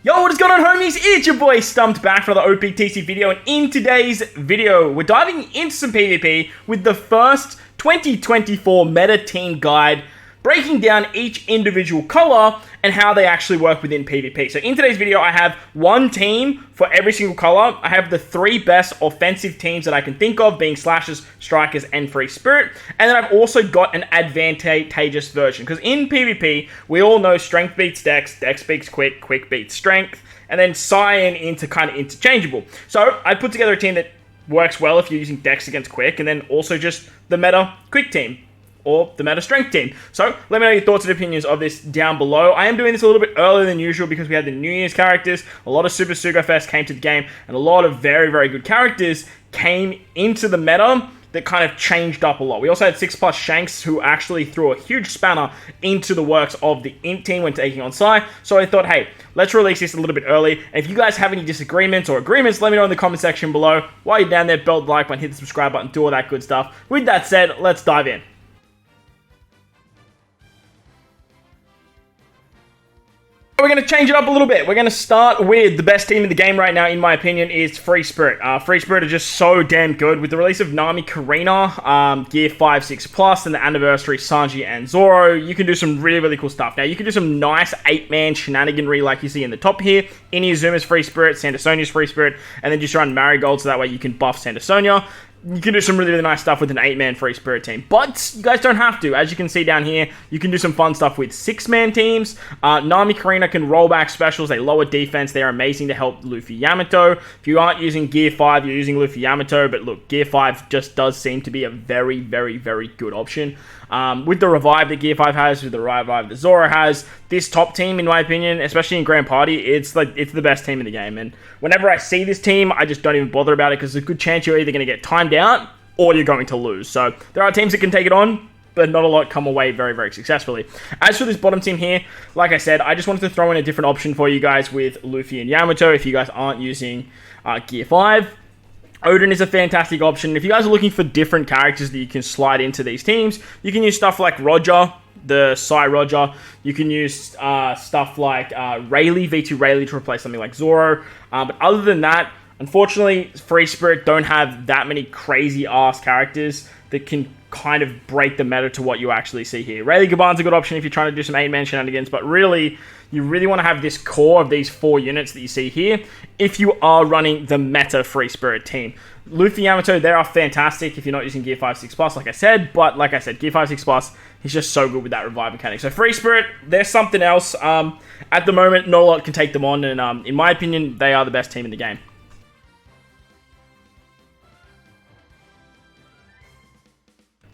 Yo, what is going on, homies? It's your boy Stumped back for the OPTC video, and in today's video, we're diving into some PvP with the first 2024 meta team guide, breaking down each individual color and how they actually work within PvP. So in today's video, I have one team for every single color. I have the 3 best offensive teams that I can think of, being Slashers, Strikers, and Free Spirit. And then I've also got an advantageous version, because in PvP, we all know Strength beats Dex, Dex beats Quick, Quick beats Strength, and then Psi and Int are kind of interchangeable. So I put together a team that works well if you're using Dex against Quick, and then also just the meta Quick team, or the meta strength team. So let me know your thoughts and opinions of this down below. I am doing this a little bit earlier than usual because we had the New Year's characters. A lot of Super Sugo Fest came to the game, and a lot of very, very good characters came into the meta that kind of changed up a lot. We also had 6+ Shanks, who actually threw a huge spanner into the works of the Int team when taking on Psi. So I thought, hey, let's release this a little bit early. And if you guys have any disagreements or agreements, let me know in the comment section below. While you're down there, belt the like button, hit the subscribe button, do all that good stuff. With that said, let's dive in. We're going to change it up a little bit. We're going to start with the best team in the game right now, in my opinion, is Free Spirit. Free Spirit are just so damn good. With the release of Nami Karina, Gear 5, 6+, and the anniversary Sanji and Zoro, you can do some really, really cool stuff. Now, you can do some nice 8-man shenaniganry like you see in the top here. Inuyasuma's Free Spirit, Sandasonia's Free Spirit, and then just run Marigold so that way you can buff Sandasonia. You can do some really, really nice stuff with an 8-man Free Spirit team. But you guys don't have to. As you can see down here, you can do some fun stuff with 6-man teams. Nami Karina can roll back specials. They lower defense. They're amazing to help Luffy Yamato. If you aren't using Gear 5, you're using Luffy Yamato. But look, Gear 5 just does seem to be a very, very, very good option. With the revive that Gear 5 has, with the revive that Zoro has, this top team, in my opinion, especially in Grand Party, it's the best team in the game. And whenever I see this team, I just don't even bother about it, because there's a good chance you're either going to get timed out or you're going to lose. So there are teams that can take it on, but not a lot come away very, very successfully. As for this bottom team here, like I said, I just wanted to throw in a different option for you guys with Luffy and Yamato if you guys aren't using Gear 5. Odin is a fantastic option. If you guys are looking for different characters that you can slide into these teams, you can use stuff like Roger, the Psi Roger. You can use stuff like Rayleigh, V2 Rayleigh, to replace something like Zoro. But other than that, unfortunately, Free Spirit don't have that many crazy-ass characters that can kind of break the meta to what you actually see here. Rayleigh Gaban's a good option if you're trying to do some 8-man shenanigans, but really, you really want to have this core of these 4 units that you see here if you are running the meta Free Spirit team. Luffy Yamato, they are fantastic if you're not using Gear 5, 6+, like I said, but like I said, Gear 5, 6+, he's just so good with that revive mechanic. So Free Spirit, they're something else. At the moment, not a lot can take them on, and in my opinion, they are the best team in the game.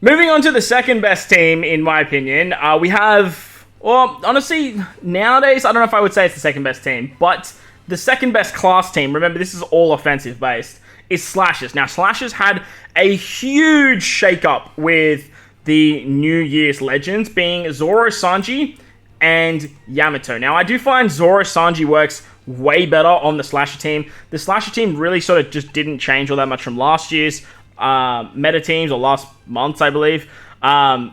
Moving on to the second best team, in my opinion, we have, well, honestly, nowadays, I don't know if I would say it's the second best team, but the second best class team, remember this is all offensive based, is Slashers. Now, Slashers had a huge shakeup with the New Year's Legends, being Zoro, Sanji, and Yamato. Now, I do find Zoro, Sanji works way better on the Slasher team. The Slasher team really sort of just didn't change all that much from last year's meta teams, or last month's, I believe.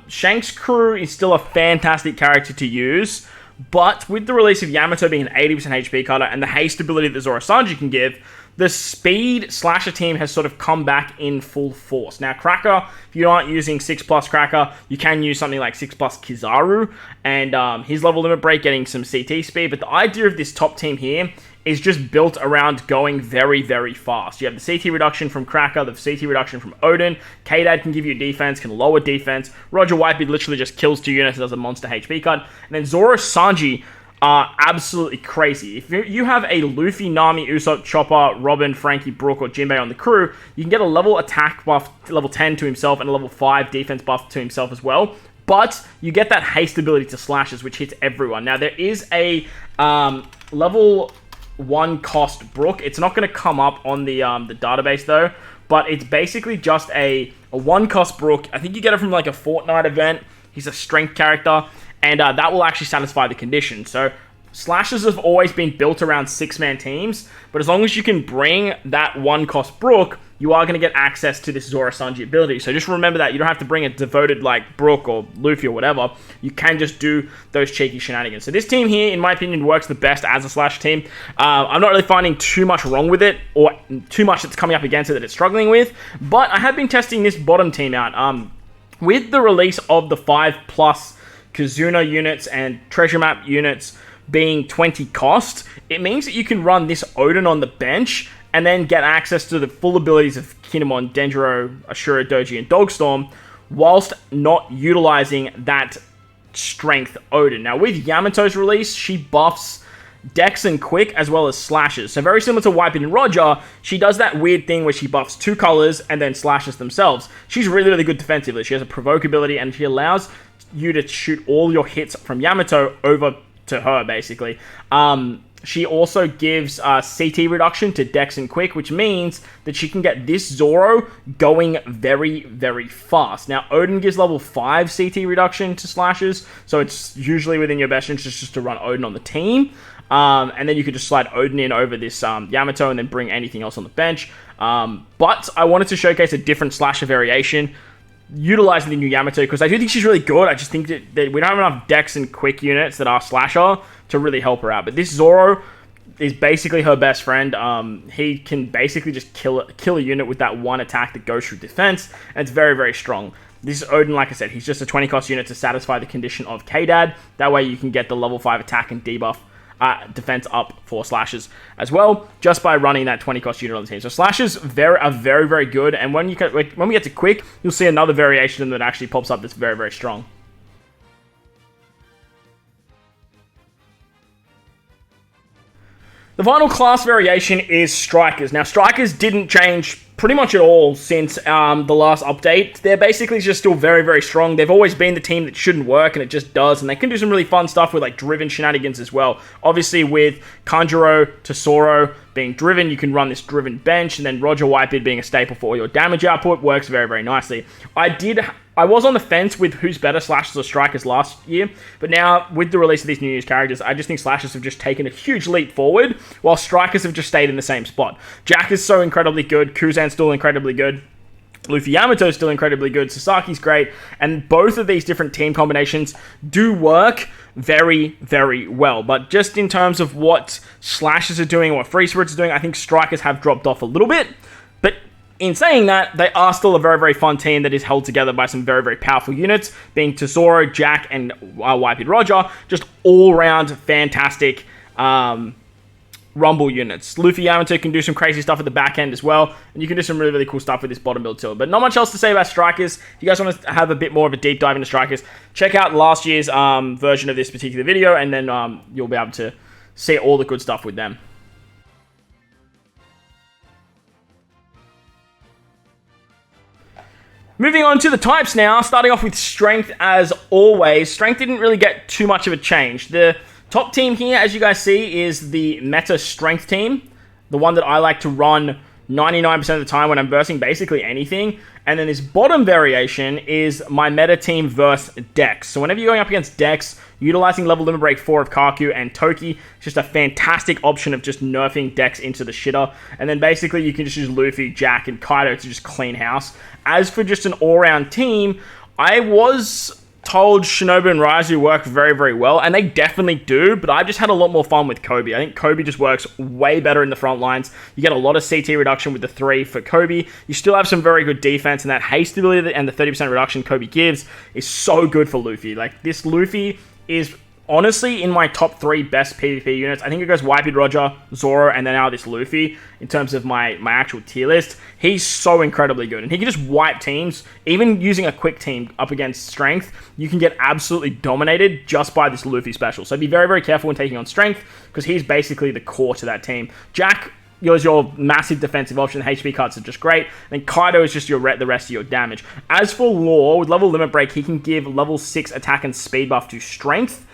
Shank's crew is still a fantastic character to use, but with the release of Yamato being an 80% HP cutter and the haste ability that Zoro Sanji can give, the speed Slasher team has sort of come back in full force. Now, Cracker, if you aren't using 6+ Cracker, you can use something like 6+ Kizaru, and his level limit break getting some CT speed, but the idea of this top team here is just built around going very, very fast. You have the CT reduction from Cracker, the CT reduction from Odin. K-Dad can give you defense, can lower defense. Roger Whitebeard literally just kills 2 units and does a monster HP cut. And then Zoro Sanji are absolutely crazy. If you have a Luffy, Nami, Usopp, Chopper, Robin, Frankie, Brook, or Jinbei on the crew, you can get a level attack buff, level 10 to himself, and a level 5 defense buff to himself as well. But you get that haste ability to Slashes, which hits everyone. Now, there is a level 1 cost Brook. It's not going to come up on the database though, but it's basically just a 1 cost Brook. I think you get it from like a Fortnite event. He's a strength character, and that will actually satisfy the condition. So Slashers have always been built around 6-man teams, but as long as you can bring that 1 cost Brook, you are going to get access to this Zoro Sanji ability. So just remember that. You don't have to bring a devoted like Brook or Luffy or whatever. You can just do those cheeky shenanigans. So this team here, in my opinion, works the best as a Slash team. I'm not really finding too much wrong with it, or too much that's coming up against it that it's struggling with. But I have been testing this bottom team out. With the release of the 5+ Kazuna units and treasure map units being 20 cost, it means that you can run this Odin on the bench and then get access to the full abilities of Kinemon, Denjiro, Ashura, Doji, and Dogstorm, whilst not utilizing that strength Odin. Now, with Yamato's release, she buffs Dex and Quick as well as slashes. So very similar to Whitebeard and Roger, she does that weird thing where she buffs 2 colors and then slashes themselves. She's really, really good defensively. She has a provoke ability, and she allows you to shoot all your hits from Yamato over to her, basically. She also gives CT reduction to Dex and Quick, which means that she can get this Zoro going very, very fast. Now, Odin gives level 5 CT reduction to slashes, so it's usually within your best interest just to run Odin on the team. And then you could just slide Odin in over this Yamato and then bring anything else on the bench. But I wanted to showcase a different slasher variation utilizing the new Yamato, because I do think she's really good. I just think that we don't have enough Dex and Quick units that are slasher to really help her out. But this Zoro is basically her best friend. He can basically just kill a unit with that one attack that goes through defense, and it's very, very strong. This Odin, like I said, he's just a 20 cost unit to satisfy the condition of K-Dad. That way you can get the level 5 attack and debuff defense up for slashes as well, just by running that 20 cost unit on the team. So slashes are very, very good, and when we get to Quick, you'll see another variation that actually pops up that's very, very strong. The final class variation is Strikers. Now, Strikers didn't change pretty much at all since the last update. They're basically just still very, very strong. They've always been the team that shouldn't work, and it just does. And they can do some really fun stuff with like driven shenanigans as well. Obviously, with Kanjuro to Soro being driven, you can run this driven bench, and then Roger Whitebeard being a staple for all your damage output works very, very nicely. I was on the fence with who's better, Slashers or Strikers last year, but now with the release of these new characters, I just think Slashers have just taken a huge leap forward, while Strikers have just stayed in the same spot. Jack is so incredibly good, Kuzan's still incredibly good, Luffy Yamato's still incredibly good, Sasaki's great, and both of these different team combinations do work very, very well. But just in terms of what Slashers are doing or what Free Spirits are doing, I think Strikers have dropped off a little bit. But in saying that, they are still a very, very fun team that is held together by some very, very powerful units, being Tesoro, Jack, and Whitebeard Roger. Just all-round fantastic Rumble units. Luffy Yamato can do some crazy stuff at the back end as well, and you can do some really, really cool stuff with this bottom build too. But not much else to say about Strikers. If you guys want to have a bit more of a deep dive into Strikers, check out last year's version of this particular video, and then you'll be able to see all the good stuff with them. Moving on to the types now, starting off with Strength as always. Strength didn't really get too much of a change. The top team here, as you guys see, is the meta Strength team. The one that I like to run 99% of the time when I'm versing basically anything. And then this bottom variation is my meta team versus Dex. So whenever you're going up against Dex, utilizing level limit break 4 of Kaku and Toki, it's just a fantastic option of just nerfing Dex into the shitter. And then basically you can just use Luffy, Jack, and Kaido to just clean house. As for just an all-round team, I was told Shinobu and Raizu work very, very well, and they definitely do, but I've just had a lot more fun with Kobe. I think Kobe just works way better in the front lines. You get a lot of CT reduction with the 3 for Kobe. You still have some very good defense, and that haste ability and the 30% reduction Kobe gives is so good for Luffy. Like, this Luffy is honestly in my top 3 best PvP units. I think it goes Whitebeard Roger, Zoro, and then now this Luffy in terms of my actual tier list. He's so incredibly good, and he can just wipe teams. Even using a quick team up against Strength, you can get absolutely dominated just by this Luffy special. So be very, very careful when taking on Strength, because he's basically the core to that team. Jack is your massive defensive option. HP cuts are just great. And Kaido is just the rest of your damage. As for Law, with level limit break, he can give level 6 attack and speed buff to Strength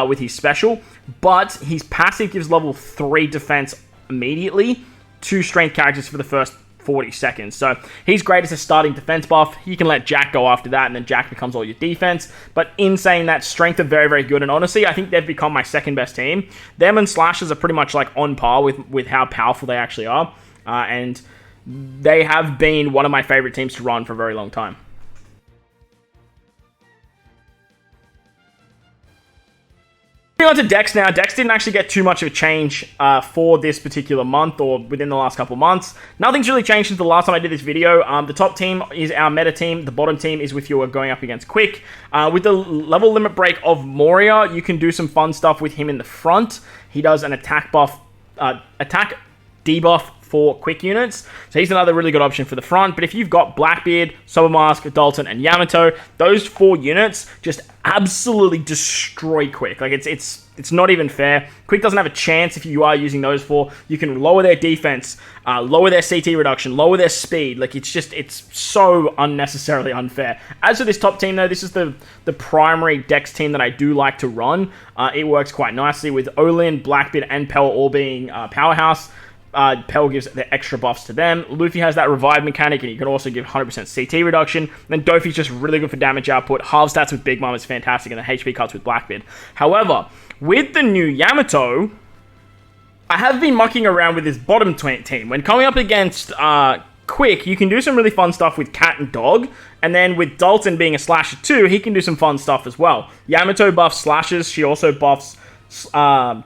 with his special, but his passive gives level 3 defense immediately to Strength characters for the first 40 seconds. So he's great as a starting defense buff. You can let Jack go after that, and then Jack becomes all your defense. But in saying that, Strength are very, very good, and honestly, I think they've become my second best team. Them and Slashers are pretty much like on par with how powerful they actually are. And they have been one of my favorite teams to run for a very long time. Moving on to decks now. Decks didn't actually get too much of a change for this particular month or within the last couple months. Nothing's really changed since the last time I did this video. The top team is our meta team. The bottom team is with you going up against Quick. With the level limit break of Moria, you can do some fun stuff with him in the front. He does an attack debuff for quick units. So he's another really good option for the front. But if you've got Blackbeard, Sobermask, Dalton, and Yamato, those 4 units just absolutely destroy Quick. Like, it's not even fair. Quick doesn't have a chance if you are using those 4. You can lower their defense, lower their CT reduction, lower their speed. Like, it's so unnecessarily unfair. As for this top team, though, this is the primary Dex team that I do like to run. It works quite nicely with Olin, Blackbeard, and Pell all being powerhouse. Pell gives the extra buffs to them. Luffy has that revive mechanic, and you can also give 100% CT reduction. Then Dofi's just really good for damage output. Half stats with Big Mom is fantastic, and the HP cuts with Blackbeard. However, with the new Yamato, I have been mucking around with this bottom team. When coming up against Quick, you can do some really fun stuff with Cat and Dog, and then with Dalton being a slasher too, he can do some fun stuff as well. Yamato buffs slashers, she also buffs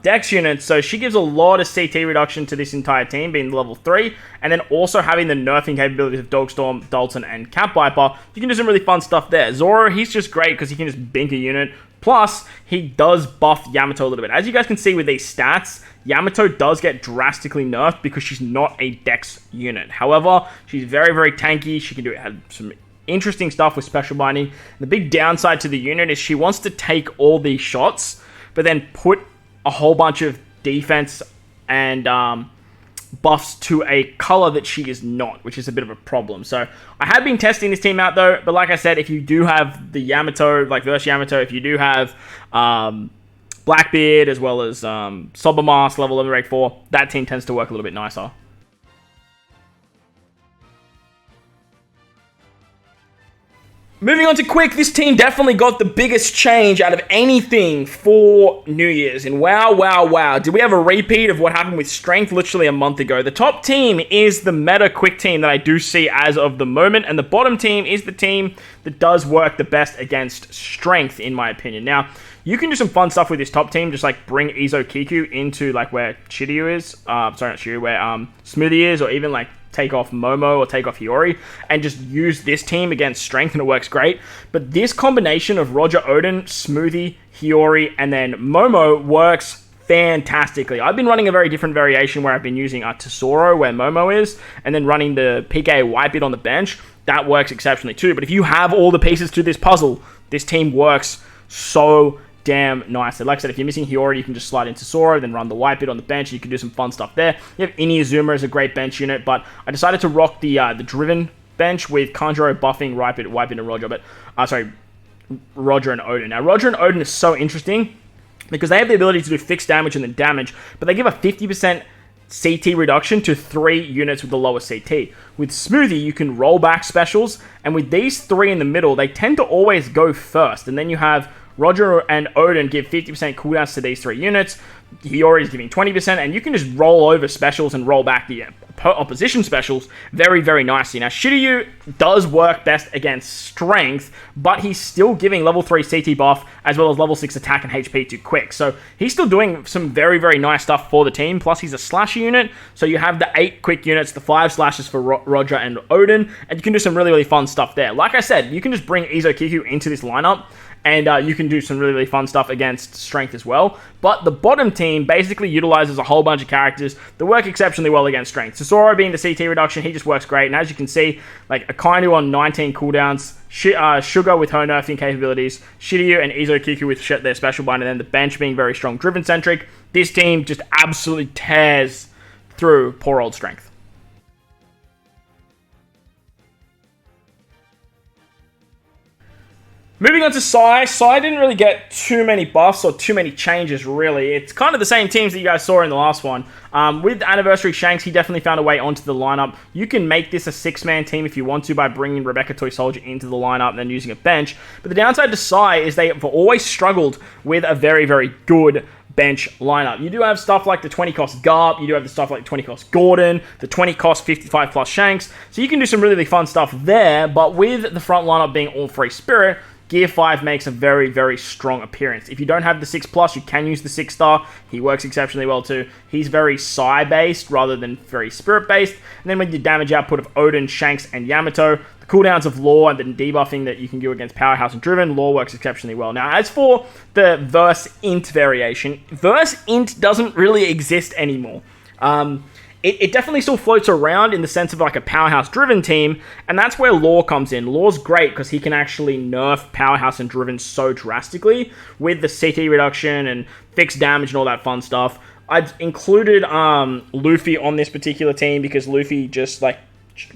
Dex units, so she gives a lot of CT reduction to this entire team, being level 3, and then also having the nerfing capabilities of Dogstorm, Dalton, and Cat Viper. You can do some really fun stuff there. Zoro, he's just great because he can just bink a unit, plus he does buff Yamato a little bit. As you guys can see with these stats, Yamato does get drastically nerfed because she's not a Dex unit. However, she's very, very tanky. She can do some interesting stuff with special binding. The big downside to the unit is she wants to take all these shots, but then put a whole bunch of defense and buffs to a color that she is not, which is a bit of a problem. So I have been testing this team out though, but like I said, if you do have the Yamato, like versus Yamato, if you do have Blackbeard as well as Sobermask level 11 rank 4, that team tends to work a little bit nicer. Moving on to Quick, this team definitely got the biggest change out of anything for New Year's. And wow, did we have a repeat of what happened with Strength literally a month ago? The top team is the meta Quick team that I do see as of the moment, and the bottom team is the team that does work the best against Strength, in my opinion. Now, you can do some fun stuff with this top team, just like bring Izo Kiku into like where Shiryu is, sorry, not Shiryu, where Smoothie is, or even like take off Momo or take off Hiyori, and just use this team against Strength, and it works great. But this combination of Roger Odin, Smoothie, Hiyori, and then Momo works fantastically. I've been running a very different variation where I've been using Tesoro where Momo is, and then running the PK Whitebeard on the bench. That works exceptionally too. But if you have all the pieces to this puzzle, this team works so damn nice. Like I said, if you're missing Hiyori, you can just slide into Sora, then run the Whitebeard on the bench. You can do some fun stuff there. You have Inuyazuma as a great bench unit, but I decided to rock the Driven bench with Kanjuro buffing Whitebeard and Roger, Roger and Odin. Now, Roger and Odin is so interesting because they have the ability to do fixed damage and then damage, but they give a 50% CT reduction to 3 units with the lowest CT. With Smoothie, you can roll back specials, and with these 3 in the middle, they tend to always go first, and then you have Roger and Odin give 50% cooldowns to these 3 units. Hiyori is giving 20%, and you can just roll over specials and roll back the opposition specials very, very nicely. Now, Shiryu does work best against Strength, but he's still giving level 3 CT buff as well as level 6 attack and HP to Quick. So he's still doing some very, very nice stuff for the team. Plus, he's a slasher unit, so you have the 8 Quick units, the 5 slashes for Roger and Odin, and you can do some really, really fun stuff there. Like I said, you can just bring Izo Kiku into this lineup, and you can do some really, really fun stuff against Strength as well. But the bottom team basically utilizes a whole bunch of characters that work exceptionally well against Strength. Tesoro being the CT reduction, he just works great. And as you can see, like Akainu on 19 cooldowns, Sugar with her nerfing capabilities, Shiryu and Izo Kiku with their special bind, and then the bench being very strong Driven-centric. This team just absolutely tears through poor old Strength. Moving on to Sai. Sai didn't really get too many buffs or too many changes, really. It's kind of the same teams that you guys saw in the last one. With Anniversary Shanks, he definitely found a way onto the lineup. You can make this a 6-man team if you want to by bringing Rebecca Toy Soldier into the lineup and then using a bench. But the downside to Sai is they have always struggled with a very, very good bench lineup. You do have stuff like the 20 cost Garp, you do have the stuff like 20 cost Gordon, the 20 cost 55 plus Shanks, so you can do some really, really fun stuff there, but with the front lineup being all free spirit, Gear 5 makes a very, very strong appearance. If you don't have the 6+, you can use the 6-star. He works exceptionally well too. He's very Psi-based rather than very Spirit-based. And then with your damage output of Odin, Shanks, and Yamato, the cooldowns of Law and the debuffing that you can do against Powerhouse and Driven, Law works exceptionally well. Now, as for the Verse Int variation, Verse Int doesn't really exist anymore. It definitely still floats around in the sense of like a Powerhouse Driven team, and that's where Law comes in. Law's great because he can actually nerf Powerhouse and Driven so drastically with the CT reduction and fixed damage and all that fun stuff. I've included Luffy on this particular team because Luffy just like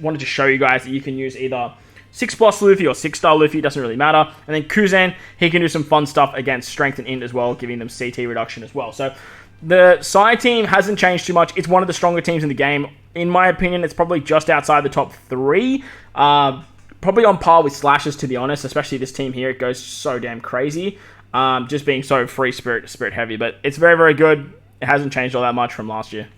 wanted to show you guys that you can use either 6+ Luffy or 6-star Luffy, doesn't really matter. And then Kuzen, he can do some fun stuff against Strength and Int as well, giving them CT reduction as well. So the Psy team hasn't changed too much. It's one of the stronger teams in the game. In my opinion, it's probably just outside the top 3. Probably on par with Slashes, to be honest, especially this team here. It goes so damn crazy. Just being so free spirit heavy. But it's very, very good. It hasn't changed all that much from last year.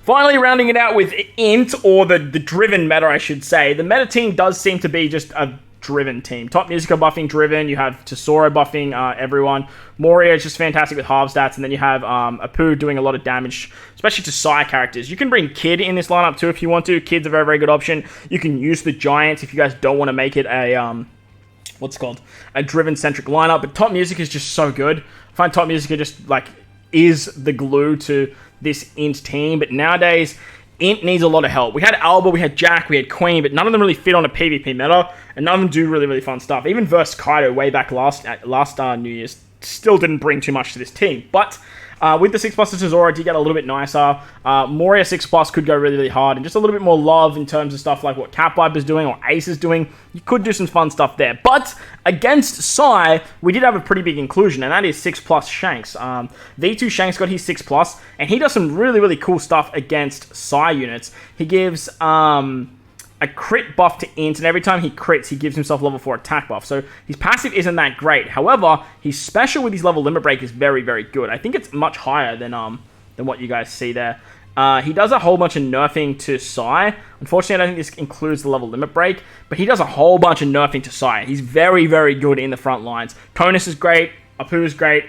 Finally, rounding it out with Int, or the Driven meta, I should say. The meta team does seem to be just a Driven team. Top Musica buffing Driven, you have Tesoro buffing everyone. Moria is just fantastic with half stats, and then you have Apu doing a lot of damage, especially to Psy characters. You can bring Kid in this lineup too if you want to. Kid's a very, very good option. You can use the Giants if you guys don't want to make it a, a Driven-centric lineup, but Top Music is just so good. I find Top Musica just, like, is the glue to this Int team, but nowadays, Int needs a lot of help. We had Alba, we had Jack, we had Queen, but none of them really fit on a PvP meta, and none of them do really, really fun stuff. Even versus Kaido way back last New Year's still didn't bring too much to this team. But with the 6+ to Tesoro, it did get a little bit nicer. Moria 6+ could go really, really hard, and just a little bit more love in terms of stuff like what Cat Viper's doing or Ace is doing. You could do some fun stuff there. But against Psy, we did have a pretty big inclusion, and that is 6+ Shanks. V2 Shanks got his 6+, and he does some really, really cool stuff against Psy units. He gives a crit buff to Int, and every time he crits, he gives himself level 4 attack buff. So his passive isn't that great. However, his special with his level limit break is very, very good. I think it's much higher than what you guys see there. He does a whole bunch of nerfing to Psy. Unfortunately, I don't think this includes the level limit break, but he does a whole bunch of nerfing to Psy. He's very, very good in the front lines. Tonus is great. Apu is great.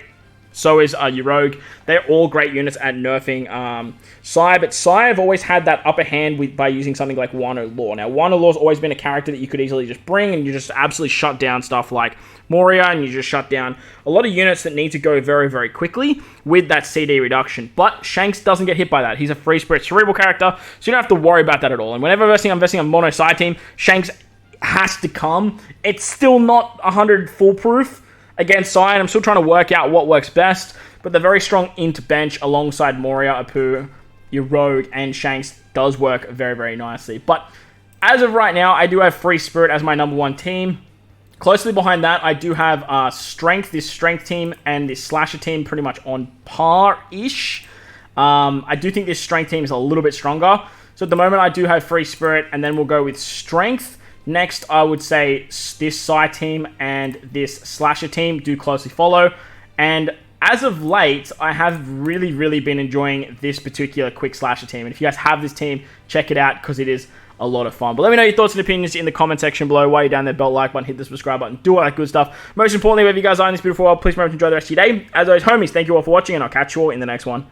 So is your Rogue. They're all great units at nerfing Psy, but Psy have always had that upper hand by using something like Wano Law. Now, Wano Law's always been a character that you could easily just bring, and you just absolutely shut down stuff like Moria, and you just shut down a lot of units that need to go very, very quickly with that CD reduction. But Shanks doesn't get hit by that. He's a free spirit cerebral character, so you don't have to worry about that at all. And whenever I'm versing on mono Psy team, Shanks has to come. It's still not 100 foolproof against Psy, and I'm still trying to work out what works best, but the very strong Int bench alongside Moria, Apu, your Rogue, and Shanks does work very, very nicely. But as of right now, I do have Free Spirit as my number 1 team. Closely behind that, I do have Strength, this Strength team, and this Slasher team pretty much on par-ish. I do think this Strength team is a little bit stronger. So at the moment, I do have Free Spirit, and then we'll go with Strength. Next, I would say this Psy team and this Slasher team do closely follow. And as of late, I have really, really been enjoying this particular quick Slasher team. And if you guys have this team, check it out because it is a lot of fun. But let me know your thoughts and opinions in the comment section below. While you're down there, bell like button, hit the subscribe button, do all that good stuff. Most importantly, wherever you guys are in this beautiful world, please remember to enjoy the rest of your day. As always, homies, thank you all for watching, and I'll catch you all in the next one.